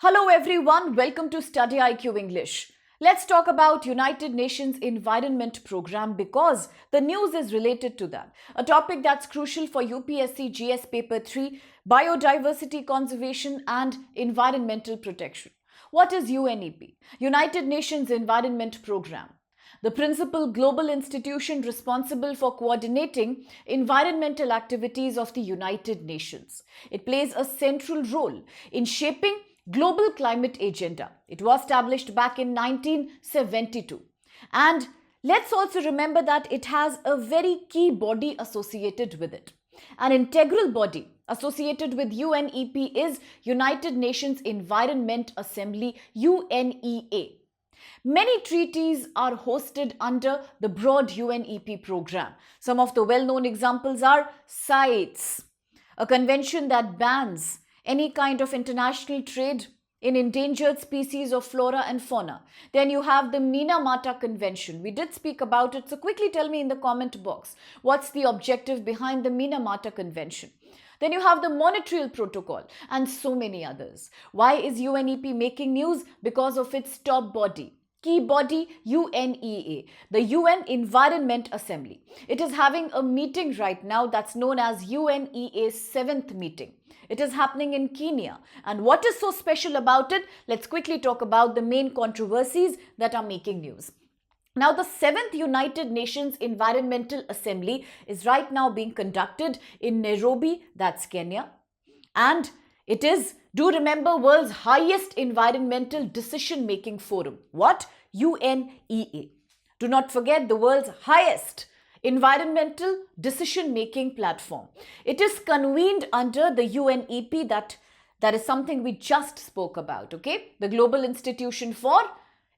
Hello everyone, welcome to StudyIQ English. Let's talk about United Nations Environment Program because the news is related to that. A topic that's crucial for UPSC GS Paper 3, biodiversity conservation and environmental protection. What is UNEP? United Nations Environment Program. The principal global institution responsible for coordinating environmental activities of the United Nations. It plays a central role in shaping global climate agenda. It was established back in 1972. And let's also remember that it has a very key body associated with it. An integral body associated with UNEP is United Nations Environment Assembly, UNEA. Many treaties are hosted under the broad UNEP program. Some of the well-known examples are CITES, a convention that bans any kind of international trade in endangered species of flora and fauna. Then you have the Minamata Convention. We did speak about it, so quickly tell me in the comment box, what's the objective behind the Minamata Convention? Then you have the Montreal Protocol and so many others. Why is UNEP making news? Because of its top body. Key body UNEA, the UN Environment Assembly. It is having a meeting right now that's known as UNEA's 7th meeting. It is happening in Kenya. And what is so special about it? Let's quickly talk about the main controversies that are making news. Now, the 7th United Nations Environmental Assembly is right now being conducted in Nairobi, that's Kenya. And it is, do remember, world's highest environmental decision-making forum. What? UNEA. Do not forget the world's highest environmental decision-making platform. It is convened under the UNEP, that is something we just spoke about, okay? The Global Institution for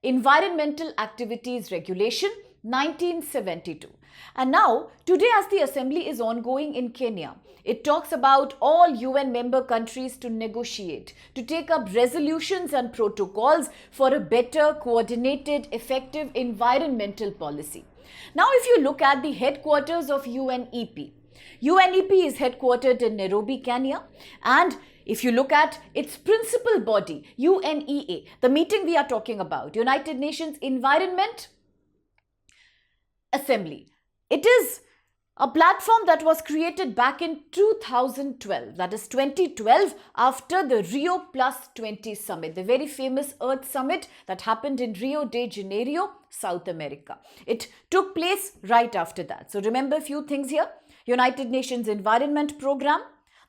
Environmental Activities Regulation, 1972. And now, today as the assembly is ongoing in Kenya, it talks about all UN member countries to negotiate, to take up resolutions and protocols for a better, coordinated, effective environmental policy. Now, if you look at the headquarters of UNEP, UNEP is headquartered in Nairobi, Kenya, and if you look at its principal body, UNEA, the meeting we are talking about, United Nations Environment Assembly. It is a platform that was created back in 2012, that is 2012, after the Rio Plus 20 summit, the very famous Earth Summit that happened in Rio de Janeiro, South America. It took place right after that. So remember a few things here. United Nations Environment Program,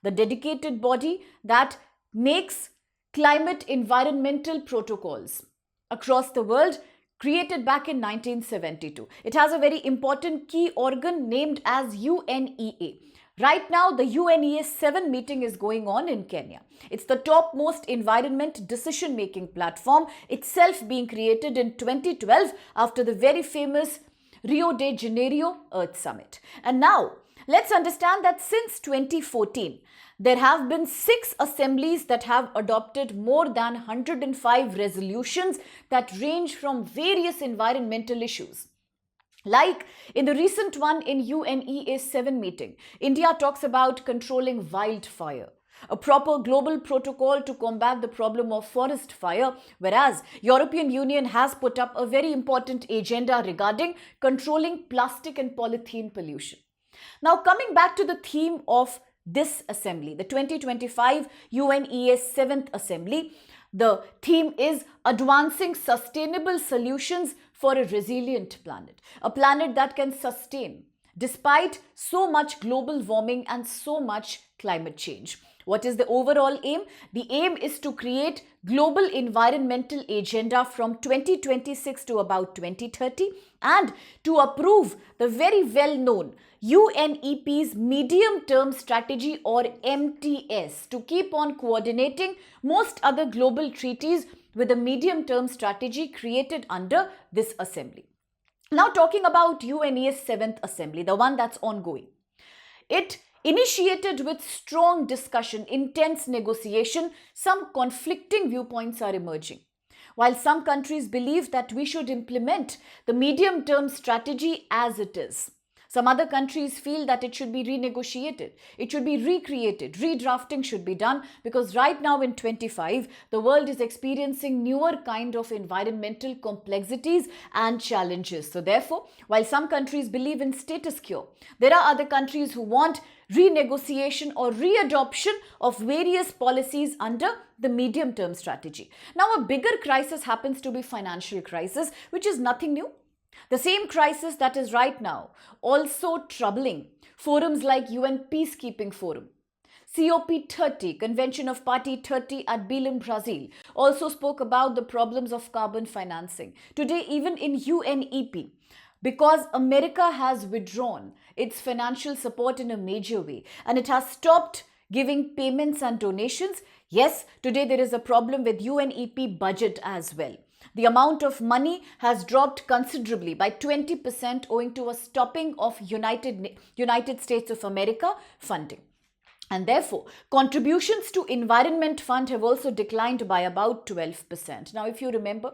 the dedicated body that makes climate environmental protocols across the world, created back in 1972. It has a very important key organ named as UNEA. Right now, the UNEA 7 meeting is going on in Kenya. It's the topmost environment decision-making platform, itself being created in 2012 after the very famous Rio de Janeiro Earth Summit. And now, let's understand that since 2014, there have been 6 assemblies that have adopted more than 105 resolutions that range from various environmental issues. Like in the recent one in UNEA's 7 meeting, India talks about controlling wildfire, a proper global protocol to combat the problem of forest fire, whereas European Union has put up a very important agenda regarding controlling plastic and polythene pollution. Now, coming back to the theme of this assembly, the 2025 UNEA 7th Assembly, the theme is advancing sustainable solutions for a resilient planet, a planet that can sustain despite so much global warming and so much climate change. What is the overall aim? The aim is to create global environmental agenda from 2026 to about 2030 and to approve the very well-known UNEP's medium-term strategy or MTS to keep on coordinating most other global treaties with a medium-term strategy created under this assembly. Now talking about UNEA's 7th Assembly, the one that's ongoing. It initiated with strong discussion, intense negotiation, some conflicting viewpoints are emerging. While some countries believe that we should implement the medium-term strategy as it is, Some other countries feel that it should be renegotiated, it should be recreated, redrafting should be done, because right now in 25, the world is experiencing newer kind of environmental complexities and challenges. So therefore, while some countries believe in status quo, there are other countries who want renegotiation or readoption of various policies under the medium-term strategy. Now, a bigger crisis happens to be financial crisis, which is nothing new. The same crisis that is right now also troubling forums like UN Peacekeeping Forum. COP30, Convention of Party 30 at Belém, Brazil, also spoke about the problems of carbon financing. Today, even in UNEP, because America has withdrawn its financial support in a major way and it has stopped giving payments and donations, yes, today there is a problem with UNEP budget as well. The amount of money has dropped considerably by 20% owing to a stopping of United States of America funding. And therefore, contributions to Environment Fund have also declined by about 12%. Now, if you remember,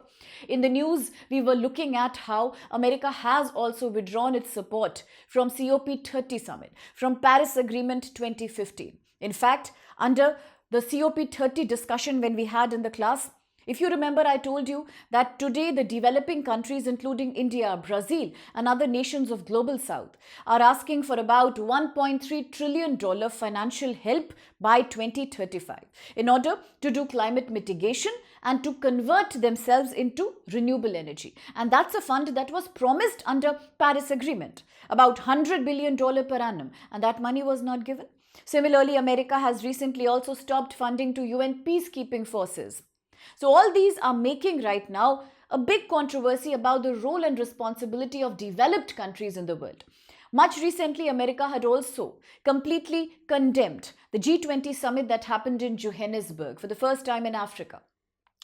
in the news, we were looking at how America has also withdrawn its support from COP30 summit, from Paris Agreement 2015. In fact, under the COP30 discussion when we had in the class, if you remember, I told you that today the developing countries, including India, Brazil, and other nations of Global South, are asking for about $1.3 trillion financial help by 2035 in order to do climate mitigation and to convert themselves into renewable energy. And that's a fund that was promised under Paris Agreement, about $100 billion per annum, and that money was not given. Similarly, America has recently also stopped funding to UN peacekeeping forces. So all these are making right now a big controversy about the role and responsibility of developed countries in the world. Much recently, America had also completely condemned the G20 summit that happened in Johannesburg for the first time in Africa.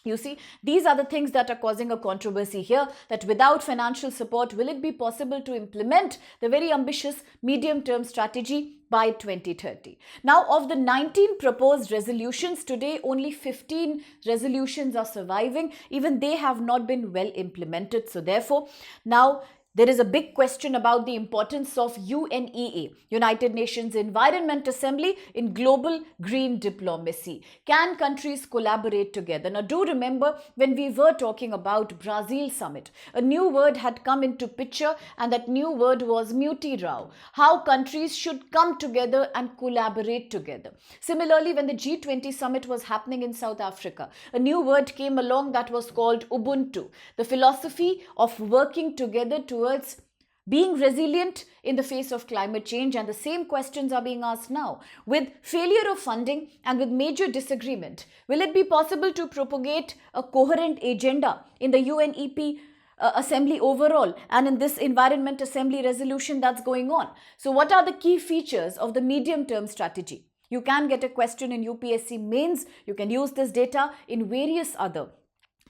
You see, these are the things that are causing a controversy here, that without financial support, will it be possible to implement the very ambitious medium-term strategy by 2030? Now, of the 19 proposed resolutions, today only 15 resolutions are surviving. Even they have not been well implemented. So therefore, now there is a big question about the importance of UNEA, United Nations Environment Assembly, in global green diplomacy. Can countries collaborate together? Now, do remember when we were talking about Brazil summit, a new word had come into picture, and that new word was mutirao, how countries should come together and collaborate together. Similarly, when the G20 summit was happening in South Africa, a new word came along that was called Ubuntu, the philosophy of working together towards being resilient in the face of climate change. And the same questions are being asked now. With failure of funding and with major disagreement, will it be possible to propagate a coherent agenda in the UNEP assembly overall and in this Environment Assembly resolution that's going on? So what are the key features of the medium-term strategy? You can get a question in UPSC mains. You can use this data in various other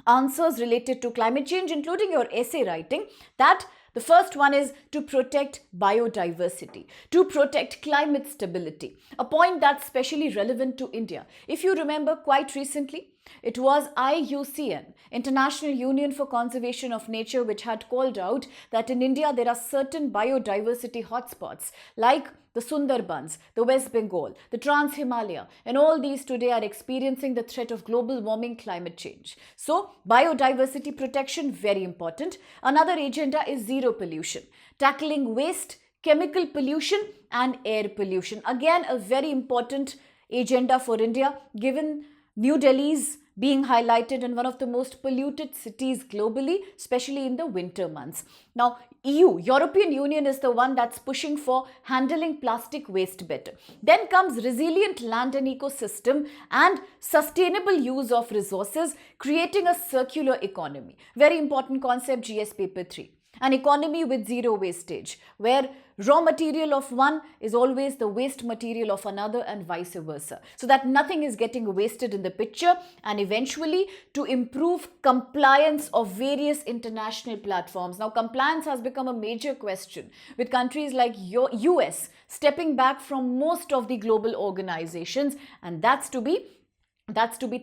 answers related to climate change, including your essay writing. That the first one is to protect biodiversity, to protect climate stability, a point that's especially relevant to India. If you remember, quite recently, it was IUCN, International Union for Conservation of Nature, which had called out that in India there are certain biodiversity hotspots like the Sundarbans, the West Bengal, the Trans-Himalaya, and all these today are experiencing the threat of global warming, climate change. So, biodiversity protection, very important. Another agenda is zero pollution, tackling waste, chemical pollution, and air pollution. Again, a very important agenda for India, given New Delhi's being highlighted in one of the most polluted cities globally, especially in the winter months. Now, European Union is the one that's pushing for handling plastic waste better. Then comes resilient land and ecosystem and sustainable use of resources, creating a circular economy. Very important concept, GS paper 3. An economy with zero wastage, where raw material of one is always the waste material of another and vice versa, so that nothing is getting wasted in the picture, and eventually to improve compliance of various international platforms. Now, compliance has become a major question, with countries like US stepping back from most of the global organizations, and that's to be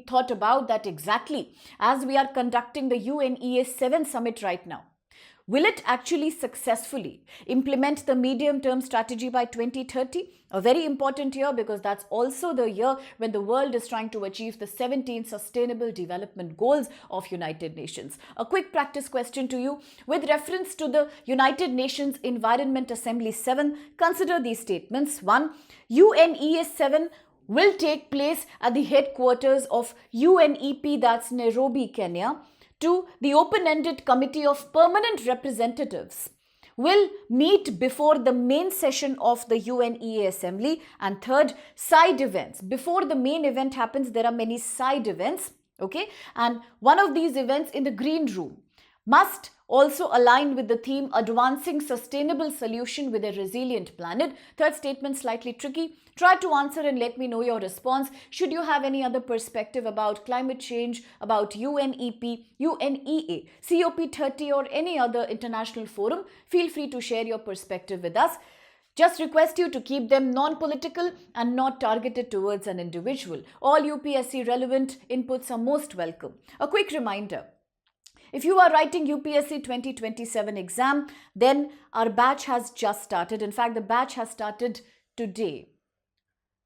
thought about, that exactly as we are conducting the UNEA 7 summit right now. Will it actually successfully implement the medium-term strategy by 2030? A very important year because that's also the year when the world is trying to achieve the 17 Sustainable Development Goals of United Nations. A quick practice question to you. With reference to the United Nations Environment Assembly 7, consider these statements. 1. UNEA 7 will take place at the headquarters of UNEP, that's Nairobi, Kenya. 2. The open-ended committee of permanent representatives will meet before the main session of the UNEA Assembly. And 3rd, side events. Before the main event happens, there are many side events. Okay, and one of these events in the green room must also align with the theme advancing sustainable solution with a resilient planet. Third statement slightly tricky. Try to answer and let me know your response. Should you have any other perspective about climate change, about UNEP, UNEA, COP30 or any other international forum, feel free to share your perspective with us. Just request you to keep them non-political and not targeted towards an individual. All UPSC relevant inputs are most welcome. A quick reminder. If you are writing UPSC 2027 exam, then our batch has just started. In fact, the batch has started today.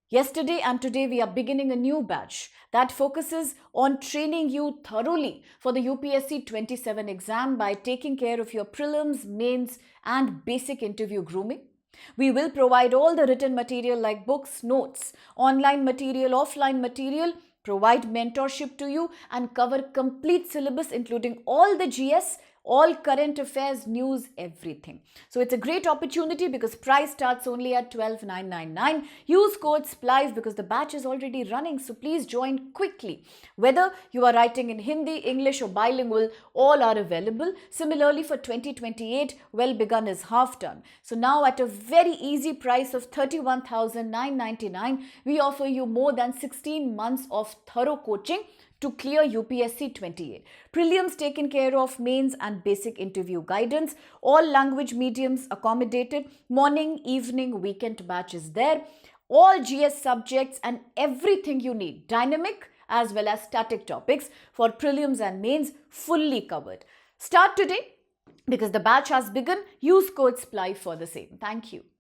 Yesterday and today we are beginning a new batch that focuses on training you thoroughly for the UPSC 27 exam by taking care of your prelims, mains and basic interview grooming. We will provide all the written material like books, notes, online material, offline material, provide mentorship to you and cover complete syllabus including all the GS, all current affairs, news, everything. So it's a great opportunity because price starts only at 12,999. Use code SPLICE because the batch is already running. So please join quickly. Whether you are writing in Hindi, English or bilingual, all are available. Similarly for 2028, well begun is half done. So now at a very easy price of 31,999, we offer you more than 16 months of thorough coaching to clear UPSC 28. Prelims taken care of, mains and basic interview guidance. All language mediums accommodated. Morning, evening, weekend batch is there. All GS subjects and everything you need. Dynamic as well as static topics for prelims and mains fully covered. Start today because the batch has begun. Use code SPLICE for the same. Thank you.